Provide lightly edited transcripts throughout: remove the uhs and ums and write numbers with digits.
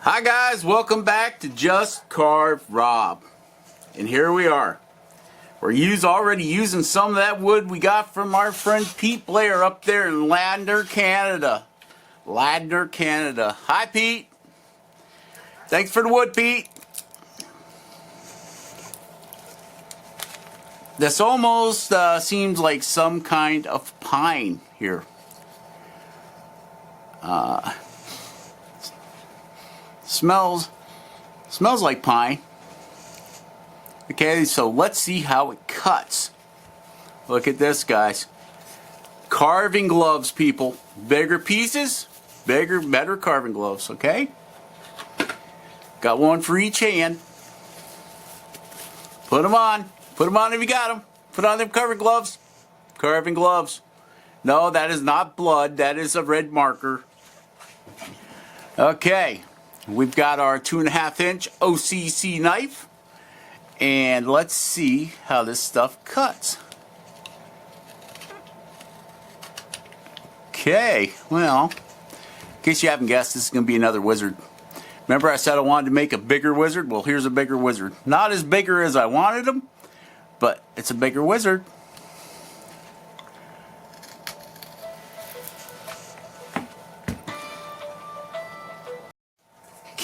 Hi guys, welcome back to Just Carve Rob. And here we are. We're already using some of that wood we got from our friend Pete Blair up there in Ladner, Canada. Hi Pete. Thanks for the wood, Pete. This almost seems like some kind of pine here. Smells like pine. Okay, so let's see how it cuts. Look at this, guys. Carving gloves, people. Bigger pieces, better carving gloves, okay? Got one for each hand. Put them on. Put them on if you got them. Put on them carving gloves. Carving gloves. No, that is not blood. That is a red marker. Okay. We've got our 2.5 inch OCC knife, and let's see how this stuff cuts. Okay, well, in case you haven't guessed, this is going to be another wizard. Remember I said I wanted to make a bigger wizard? Well, here's a bigger wizard. Not as bigger as I wanted them, but it's a bigger wizard.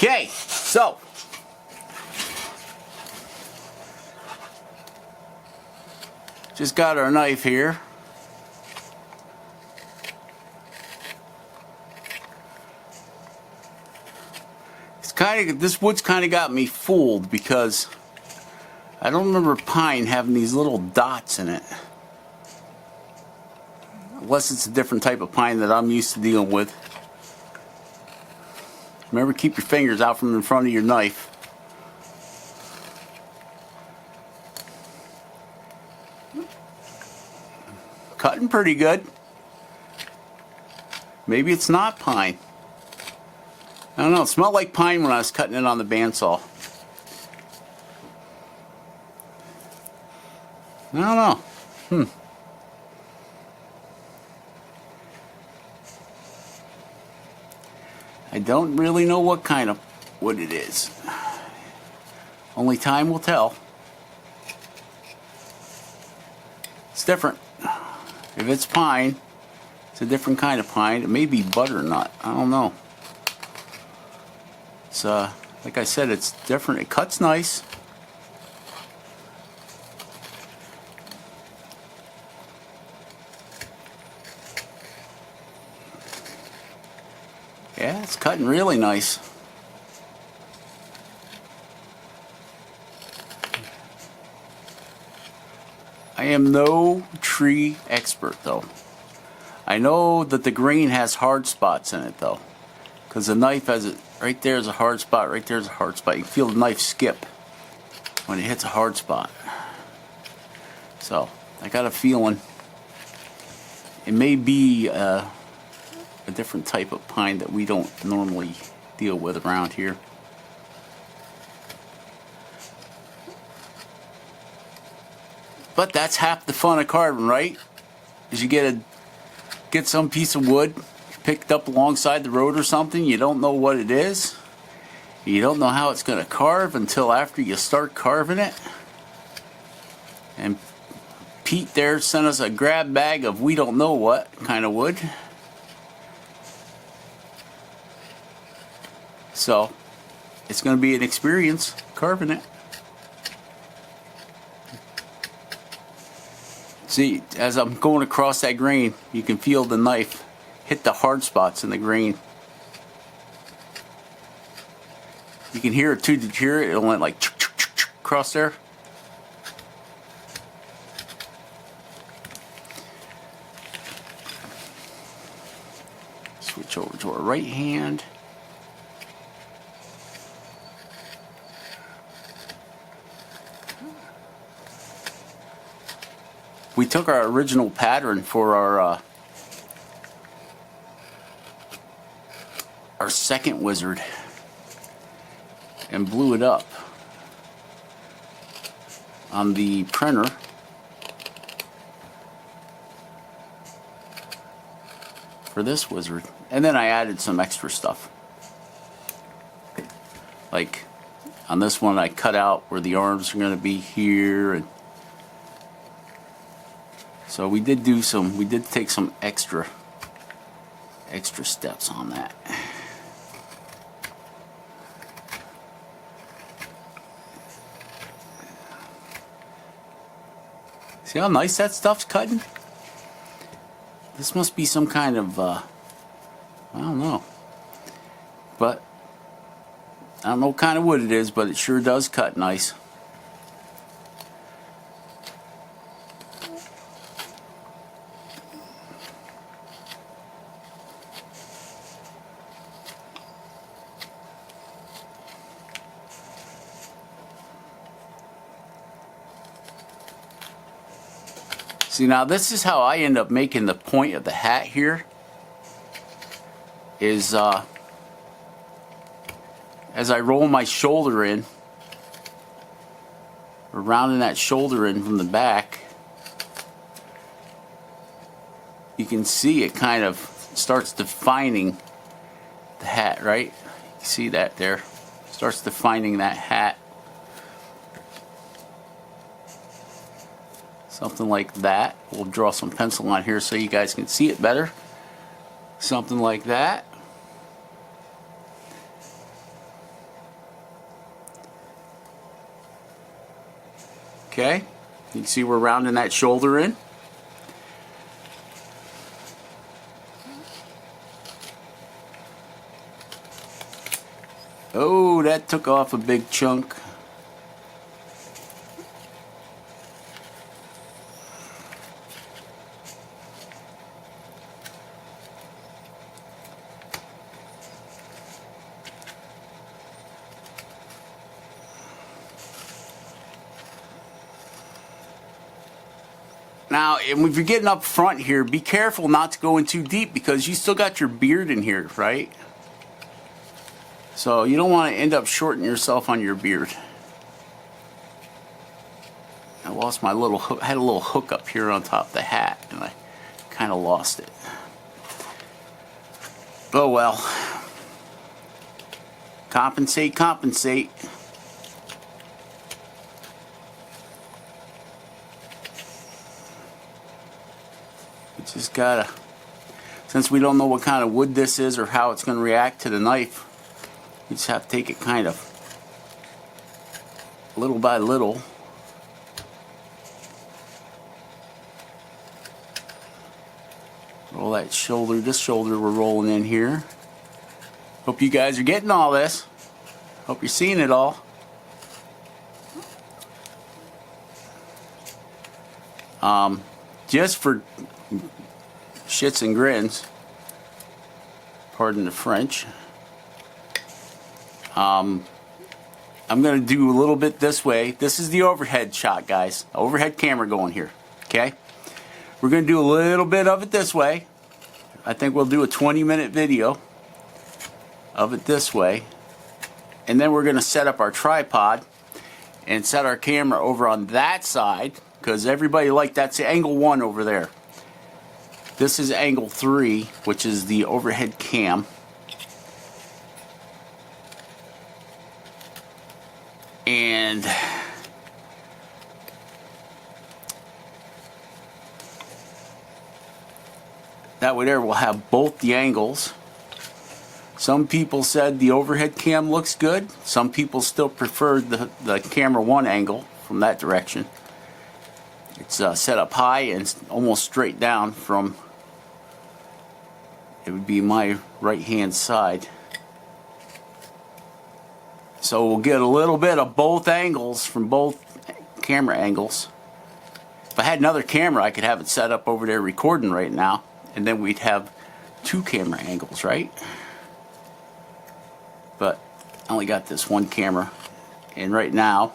Okay, so just got our knife here. This wood's kind of got me fooled because I don't remember pine having these little dots in it. Unless it's a different type of pine that I'm used to dealing with. Remember, keep your fingers out from in front of your knife. Cutting pretty good. Maybe it's not pine. I don't know, it smelled like pine when I was cutting it on the bandsaw. I don't know. I don't really know what kind of wood it is. Only time will tell. It's different. If it's pine, it's a different kind of pine. It may be butternut. I don't know. It's like I said, it's different. It cuts nice. Yeah, it's cutting really nice. I am no tree expert though. I know that the grain has hard spots in it though, because the knife has it right there is a hard spot, right there is a hard spot. You can feel the knife skip when it hits a hard spot. So I got a feeling it may be a different type of pine that we don't normally deal with around here. But that's half the fun of carving, right? Is you get some piece of wood picked up alongside the road or something, you don't know what it is. You don't know how it's going to carve until after you start carving it. And Pete there sent us a grab bag of we don't know what kind of wood. So, it's going to be an experience carving it. See, as I'm going across that grain, you can feel the knife hit the hard spots in the grain. You can hear it too. Did you hear it? It went like across there. Switch over to our right hand. We took our original pattern for our second wizard and blew it up on the printer for this wizard, and then I added some extra stuff. Like on this one, I cut out where the arms are going to be here, and so we did take some extra steps on that. See how nice that stuff's cutting? This must be some kind of, I don't know. But, I don't know what kind of wood it is, but it sure does cut nice. See, now this is how I end up making the point of the hat here. Is as I roll my shoulder in, or rounding that shoulder in from the back, you can see it kind of starts defining the hat, right? You see that there? Starts defining that hat. Something like that. We'll draw some pencil on here so you guys can see it better. Something like that. Okay, you can see we're rounding that shoulder in. Oh, that took off a big chunk. Now, if you're getting up front here, be careful not to go in too deep because you still got your beard in here, right? So you don't want to end up shorting yourself on your beard. I lost my little hook. I had a little hook up here on top of the hat, and I kind of lost it. Oh well. Compensate, compensate. Just gotta, since we don't know what kind of wood this is or how it's going to react to the knife, you just have to take it kind of little by little. Roll that shoulder, this shoulder we're rolling in here. Hope you guys are getting all this. Hope you're seeing it all. Just for shits and grins, pardon the French, I'm going to do a little bit this way. This is the overhead shot, guys. Overhead camera going here, okay? We're going to do a little bit of it this way. I think we'll do a 20-minute video of it this way. And then we're going to set up our tripod and set our camera over on that side, because everybody liked that's angle 1 over there. This is angle 3, which is the overhead cam. And that way there we'll have both the angles. Some people said the overhead cam looks good. Some people still preferred the camera 1 angle from that direction. It's set up high and almost straight down from, it would be my right hand side. So we'll get a little bit of both angles from both camera angles. If I had another camera, I could have it set up over there recording right now, and then we'd have 2 camera angles, right? But I only got this 1 camera, and right now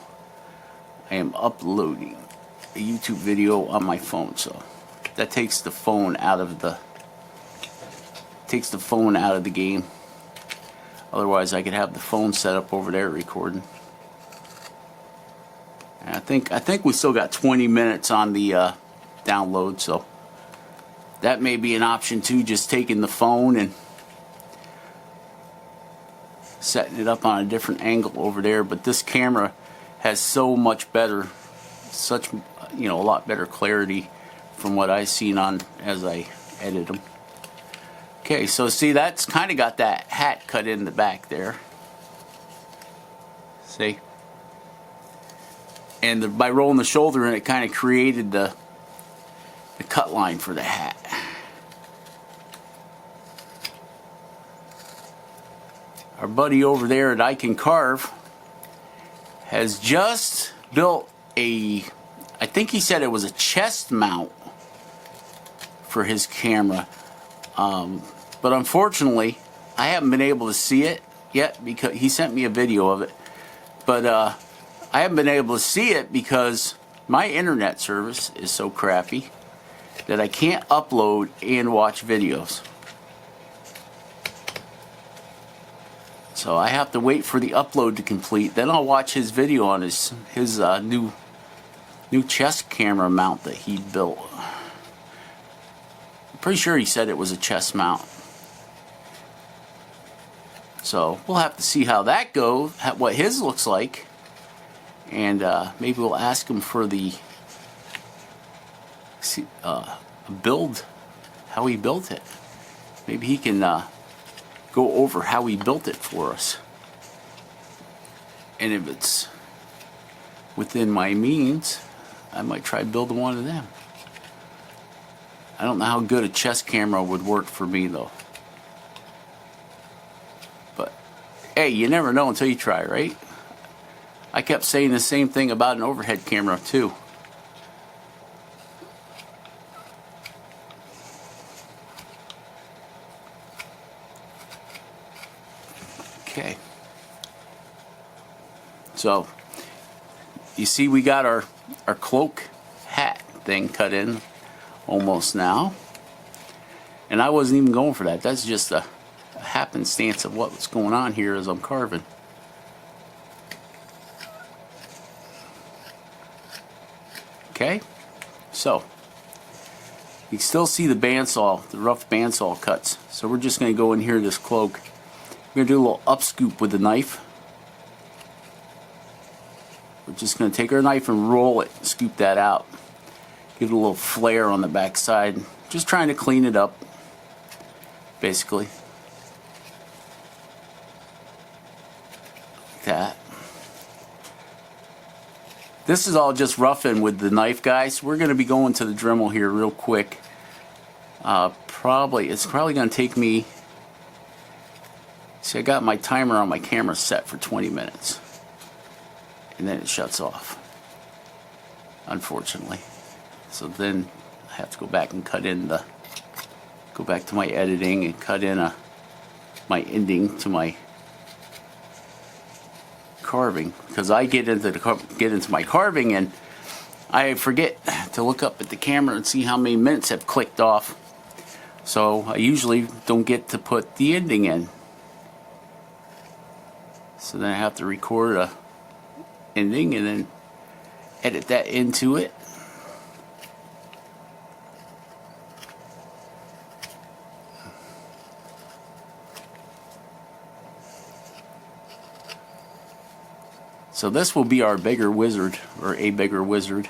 I am uploading a YouTube video on my phone, so that takes the phone out of the game. Otherwise, I could have the phone set up over there recording. And I think we still got 20 minutes on the download, so that may be an option too. Just taking the phone and setting it up on a different angle over there, but this camera has so much better, such, you know, a lot better clarity from what I've seen on as I edit them. Okay, so see, that's kind of got that hat cut in the back there. See? And by rolling the shoulder in, it kind of created the cut line for the hat. Our buddy over there at I Can Carve has just built a, I think he said it was a chest mount for his camera. But unfortunately, I haven't been able to see it yet because he sent me a video of it. But I haven't been able to see it because my internet service is so crappy that I can't upload and watch videos. So I have to wait for the upload to complete. Then I'll watch his video on his new chest camera mount that he built. I'm pretty sure he said it was a chest mount. So we'll have to see how that goes, what his looks like, and maybe we'll ask him for the build, how he built it. Maybe he can go over how he built it for us. And if it's within my means, I might try building one of them. I don't know how good a chest camera would work for me though. But hey, you never know until you try, right? I kept saying the same thing about an overhead camera too. Okay. So you see we got our cloak hat thing cut in almost now. And I wasn't even going for that. That's just a happenstance of what's going on here as I'm carving. Okay, so you can still see the bandsaw, the rough bandsaw cuts. So we're just going to go in here, this cloak. We're going to do a little up scoop with the knife. We're just going to take our knife and roll it, scoop that out. Give it a little flare on the back side. Just trying to clean it up, basically. Like that. This is all just roughing with the knife, guys. We're going to be going to the Dremel here real quick. It's probably going to take me. See, I got my timer on my camera set for 20 minutes, and then it shuts off, unfortunately. So then I have to go back and cut in go back to my editing and cut in my ending to my carving, because I get into my carving and I forget to look up at the camera and see how many minutes have clicked off. So I usually don't get to put the ending in. So then I have to record a ending and then edit that into it. So this will be our bigger wizard, or a bigger wizard.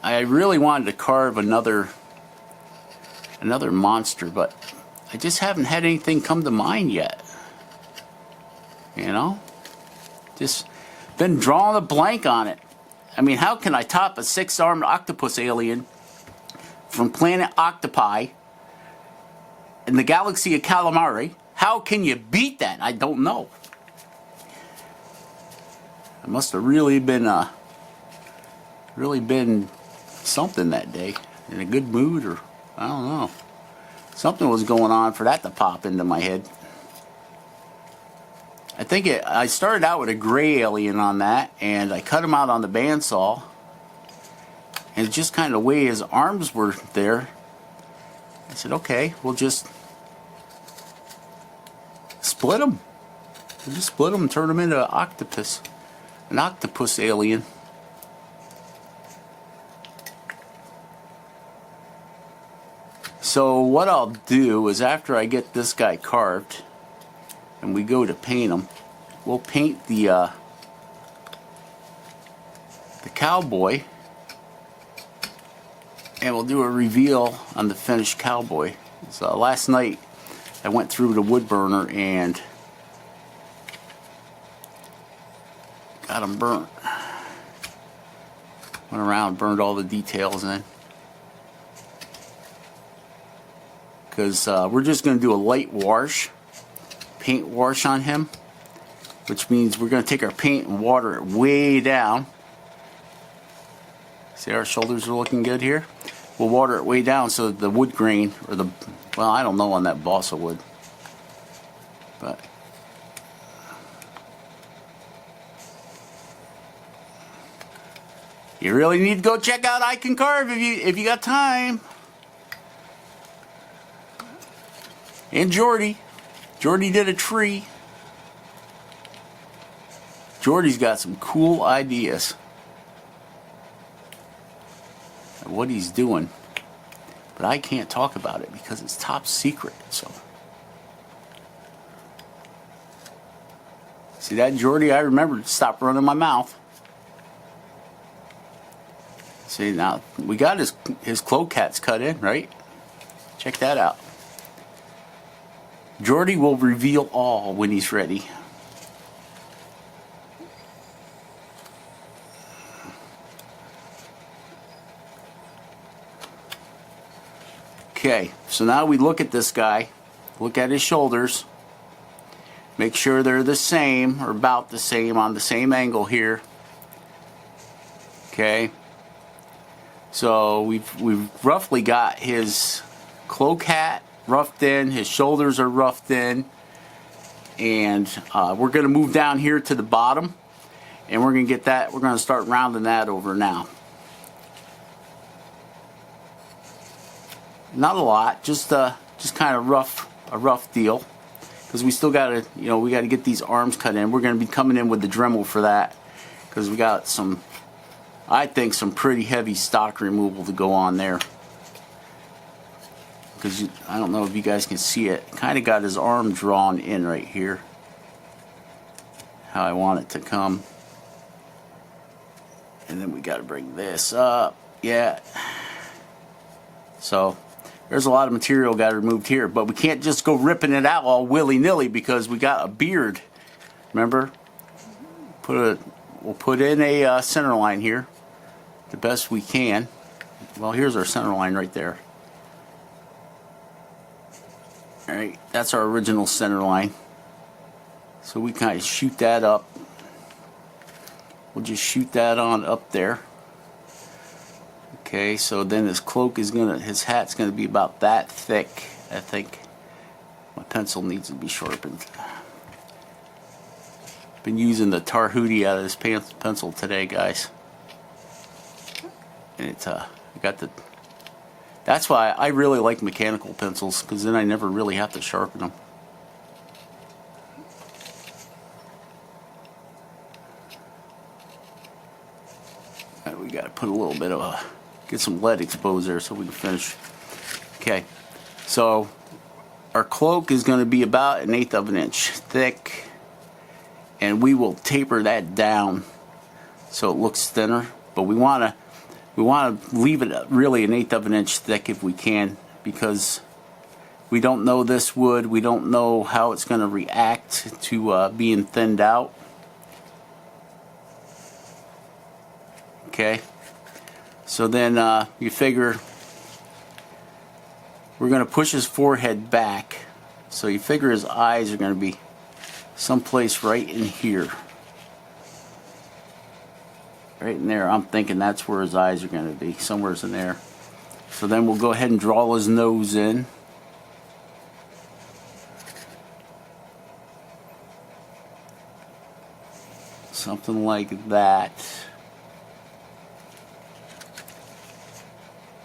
I really wanted to carve another monster, but I just haven't had anything come to mind yet. You know? Just been drawing a blank on it. I mean, how can I top a 6-armed octopus alien from planet Octopi in the galaxy of Calamari? How can you beat that? I don't know. I must have really been something that day, in a good mood, or I don't know. Something was going on for that to pop into my head. I started out with a gray alien on that, and I cut him out on the bandsaw, and just kind of the way his arms were there, I said, okay, we'll just split them. We'll just split them and turn them into an octopus alien. So what I'll do is, after I get this guy carved, and we go to paint them, we'll paint the cowboy, and we'll do a reveal on the finished cowboy. So last night I went through the wood burner and got them burnt. Went around, burned all the details in. Because we're just going to do a light wash, paint wash on him, which means we're going to take our paint and water it way down. See, our shoulders are looking good here. We'll water it way down so that the wood grain, or the, well, I don't know on that balsa wood, but you really need to go check out I Can Carve if you got time. And Jordy did a tree. Jordy's got some cool ideas of what he's doing, but I can't talk about it because it's top secret. So see that, Jordy? I remember to stop running my mouth. See, now we got his cloak hats cut in, right? Check that out. Jordy will reveal all when he's ready. Okay, so now we look at this guy, look at his shoulders, make sure they're the same or about the same on the same angle here. Okay, so we've roughly got his cloak hat roughed in, his shoulders are roughed in, and we're going to move down here to the bottom, and we're going to get that, we're going to start rounding that over now. Not a lot, just kind of a rough deal, because we still got to, you know, we got to get these arms cut in. We're going to be coming in with the Dremel for that, because we got some, I think, some pretty heavy stock removal to go on there. Because I don't know if you guys can see it, kind of got his arm drawn in right here, how I want it to come. And then we got to bring this up, yeah. So there's a lot of material got removed here, but we can't just go ripping it out all willy-nilly because we got a beard. Remember, we'll put in a center line here the best we can. Well, here's our center line right there. Alright, that's our original center line. So we kind of shoot that up. We'll just shoot that on up there. Okay, so then his cloak is his hat's gonna be about that thick. I think my pencil needs to be sharpened. Been using the tar hootie out of this pencil today, guys. And it's got the. That's why I really like mechanical pencils, because then I never really have to sharpen them. Right, we got to put a little bit of get some lead exposed there so we can finish. Okay, so our cloak is going to be about 1/8 of an inch thick, and we will taper that down so it looks thinner. But we want to leave it really 1/8 of an inch thick if we can, because we don't know this wood. We don't know how it's going to react to being thinned out. Okay, so then you figure we're going to push his forehead back, so you figure his eyes are going to be someplace right in here. Right in there. I'm thinking that's where his eyes are going to be, somewhere in there. So then we'll go ahead and draw his nose in. Something like that.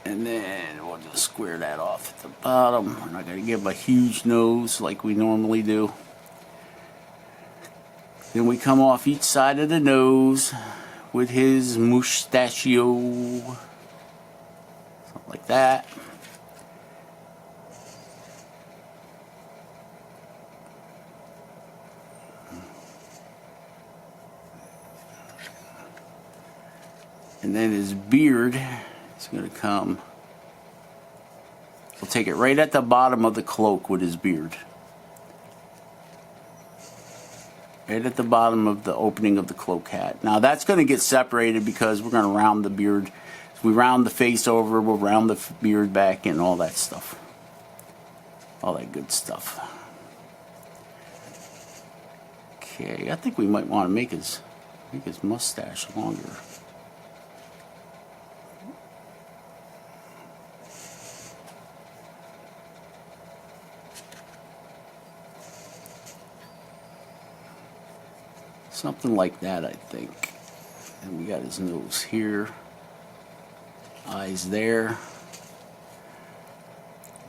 And then we'll just square that off at the bottom. We're not going to give him a huge nose like we normally do. Then we come off each side of the nose with his mustachio. Something like that. And then his beard is going to come. We'll take it right at the bottom of the cloak with his beard. Right at the bottom of the opening of the cloak hat. Now that's going to get separated because we're going to round the beard. If we round the face over, we'll round the beard back and all that stuff. All that good stuff. Okay, I think we might want to make his mustache longer. Something like that, I think. And we got his nose here, eyes there,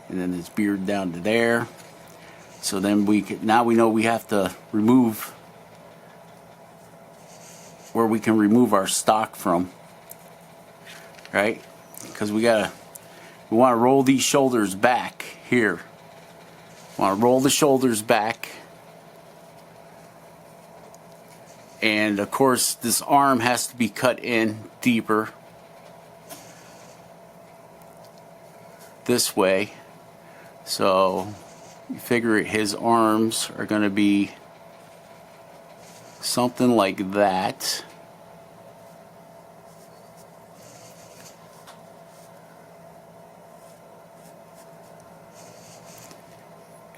and then his beard down to there. So then now we know we have to remove where we can remove our stock from, right? Because we want to roll these shoulders back here. Want to roll the shoulders back. And of course this arm has to be cut in deeper this way. So you figure his arms are going to be something like that.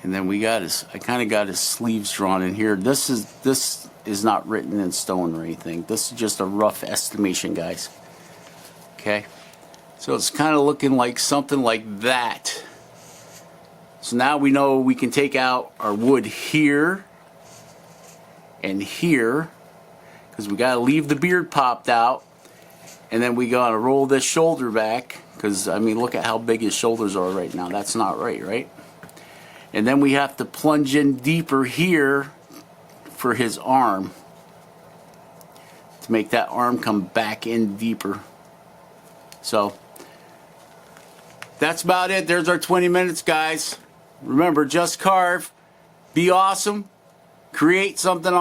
And then I kind of got his sleeves drawn in here. This is not written in stone or anything. This is just a rough estimation, guys. Okay? So it's kind of looking like something like that. So now we know we can take out our wood here and here, because we got to leave the beard popped out. And then we got to roll this shoulder back, because I mean, look at how big his shoulders are right now. That's not right, right? And then we have to plunge in deeper here for his arm to make that arm come back in deeper. So that's about it. There's our 20 minutes, guys. Remember, just carve, be awesome, create something awesome.